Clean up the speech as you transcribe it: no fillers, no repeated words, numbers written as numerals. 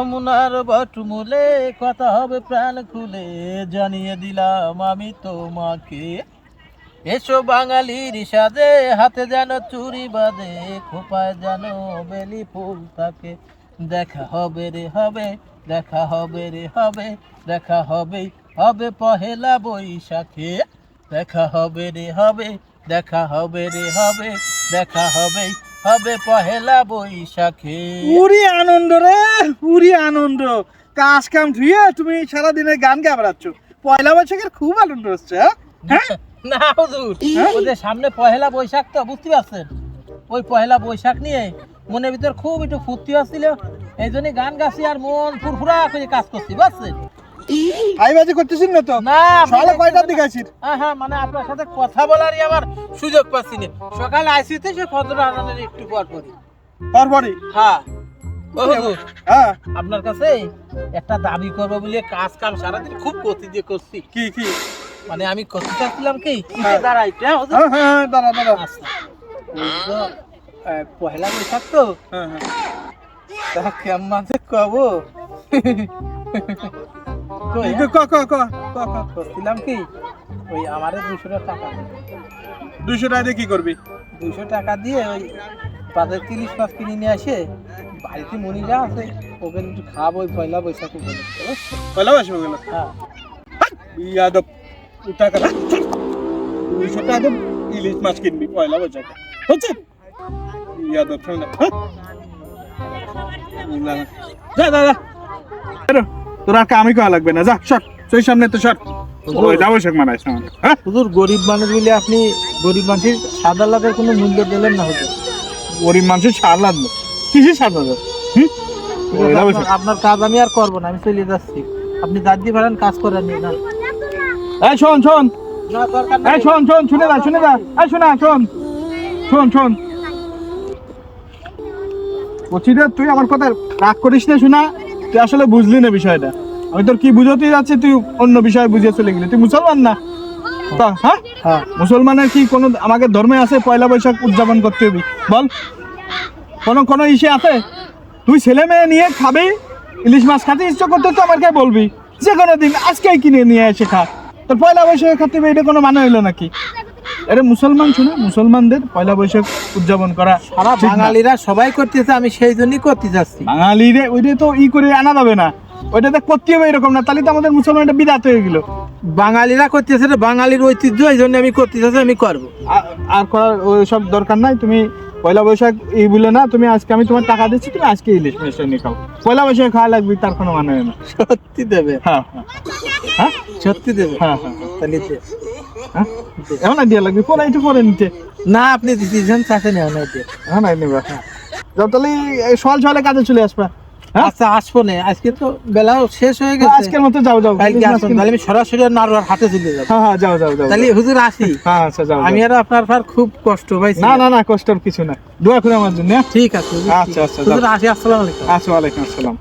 যমুনার বটমূলে কথা হবে প্রাণ খুলে, জানিয়ে দিলাম আমি তোমাকে। এসো বাঙালির সাজে, হাতে যেন চুরি বাঁধে, খোপায় যেন বেলি ফুল থাকে। দেখা হবে রে হবে, দেখা হবে রে হবে, দেখা হবেই হবে পহেলা বৈশাখে। দেখা হবে রে হবে, দেখা হবে রে হবে, দেখা হবেই হবে পহেলা বৈশাখে। উরি আনন্দ রে, উরি আনন্দ। কাজ কাম ধুয়ে তুমি সারাদিনে গান গা বেড়াচ্ছ, পয়লা বৈশাখের খুব আনন্দ হচ্ছে। হ্যাঁ না হুজুর, ওদের সামনে পহেলা বৈশাখ তো, বুঝতে পারছেন? ওই পহেলা বৈশাখ নিয়ে মনের ভিতর খুব একটু ফুর্তি হচ্ছিল, এই জন্য গান গাছি আর মন ফুরফুরা করে কাজ করছি, বুঝছেন? হাইবাজি করতেছিস না তো? না সকালে কয়টার দিকে আছিস? হ্যাঁ, মানে আপনার সাথে কথা বলারই আমার সুযোগ পাচ্ছি না। সকালে আইসিতে সে ফজর আজানের একটু পর পরই। তারপরে হ্যাঁ ও হুজুর, হ্যাঁ আপনার কাছে একটা দাবি করবো বলে কাজ কাম সারাদিন খুব গতি দিয়ে করছি। কি কি? মানে আমি করতে চাচ্ছিলাম কি, হ্যাঁ। দাঁড়াইতে হুজুর। হ্যাঁ দাঁড়া দাঁড়া। আচ্ছা, ওই তো, পহেলা বৈশাখ তো, হ্যাঁ তা কেমন যে কব কই, ক ক ক ক ক। করছিলাম কি, ওই আমারে 200 টাকা, 200 টাকা দিয়ে কি করবি? 200 টাকা দিয়ে ওই বাজার 30 মাছ কিনে নিয়ে আসে, বাড়িতে মনিরা আছে, ওকে একটু খাবো ওই পয়লা বৈশাখে বলে। পয়লা বৈশাখ গেল। হ্যাঁ, ইয়াদব টাকা 200 টাকা দিয়ে ইলিশ মাছ কিনবি পয়লা বৈশাখ হচ্ছে? ইয়াদব শোনা। যা যা যা, তোর আর কামই করা লাগবে না, যা শট সেই সামনে তো শট। পয়লা বৈশাখ মানাইস না? হ্যাঁ, হুজুর গরিব মানুষ বলে আপনি গরিব মানুষের সাদা লাভের কোনো মূল্য দিলেন না হুজুর। গরিব মানুষের সার লাগবে, কিসের সার লাগবে? পয়লা বৈশাখ। আপনার কাজ আমি আর করবো না, আমি চলে যাচ্ছি। আপনি দাদি পারেন, কাজ করেন না। এই শোন শোন, না, দরকার এই শোন শোন, শুনে যা শুনে যা, এই শোনা শোন শোন শোন, বলছি রে তুই আমার কথা রাগ করিস না, শোনা। তুই আসলে বুঝলি না বিষয়টা, আমি তোর কি বুঝতে যাচ্ছি, তুই অন্য বিষয়ে বুঝিয়ে চলে গেলি। তুই মুসলমান না তা? হ্যাঁ হ্যাঁ, মুসলমানের কি কোনো আমাদের ধর্মে আছে পয়লা বৈশাখ উদযাপন করতে হবে? বল, কোনো ইসে আছে? তুই ছেলে মেয়ে নিয়ে খাবি, ইলিশ মাছ খাতে ইচ্ছা করতে তো আমাকে বলবি যে কোনো দিন আজকেই কিনে নিয়ে এসে খা। তোর পয়লা বৈশাখে খাতে হবে, এটা কোনো মানে হইলো নাকি? এটা মুসলমান, শুনে মুসলমানদের পয়লা বৈশাখ উদযাপন করা সারা ঠিক না। বাঙালিরা সবাই করতেছে, আমি সেই জন্যই করতে যাচ্ছি। বাঙালিরে ওইটা তো ই করে আনা যাবে না, ওইটাতে করতে হবে এরকম না, তাহলে তো আমাদের মুসলমানটা বিরাট হয়ে গেল। বাঙালিরা করতেছে, বাঙালির ঐতিহ্য, এই জন্য আমি করতে চাচ্ছি, আমি করবো। আর করার ওইসব দরকার নাই। তুমি পয়লা বৈশাখ এই বলে না, তুমি আজকে আমি তোমার টাকা দিচ্ছি, তুমি আজকে ইলিশ মাছটা নিয়ে খাও। পয়লা বৈশাখে খাওয়া লাগবে তার কোনো মানে হয় না। সত্যি দেবে? হ্যাঁ হ্যাঁ হ্যাঁ সত্যি দেবে? হ্যাঁ হ্যাঁ তাহলে হ্যাঁ, এমন আইডিয়া লাগবে, পরে একটু পরে নিতে। না, আপনি দিচ্ছেন চাষে নেওয়া নাই দিয়ে। হ্যাঁ নাই নেবা, যাও তাহলে সকাল সকালে কাজে চলে আসবা। হ্যাঁ? আচ্ছা, আসবো না, আজকে তো বেলা শেষ হয়ে গেছে। আজকের মতো যাও যাও, কালকে আসুন, তাহলে আমি সরাসরি নারোয়ার হাটে চলে যাবো। হ্যাঁ হ্যাঁ যাও যাও যাও। তাহলে হুজুর আসি। হ্যাঁ আচ্ছা যাও। আমি আর আপনার ভার খুব কষ্ট পাইছি। না না না, কষ্টের কিছু না, দোয়া করে আমার জন্য। ঠিক আছে হুজুর, আচ্ছা আচ্ছা হুজুর আসি, আসসালামু আলাইকুম। আচ্ছা ওয়ালাইকুম আসসালাম।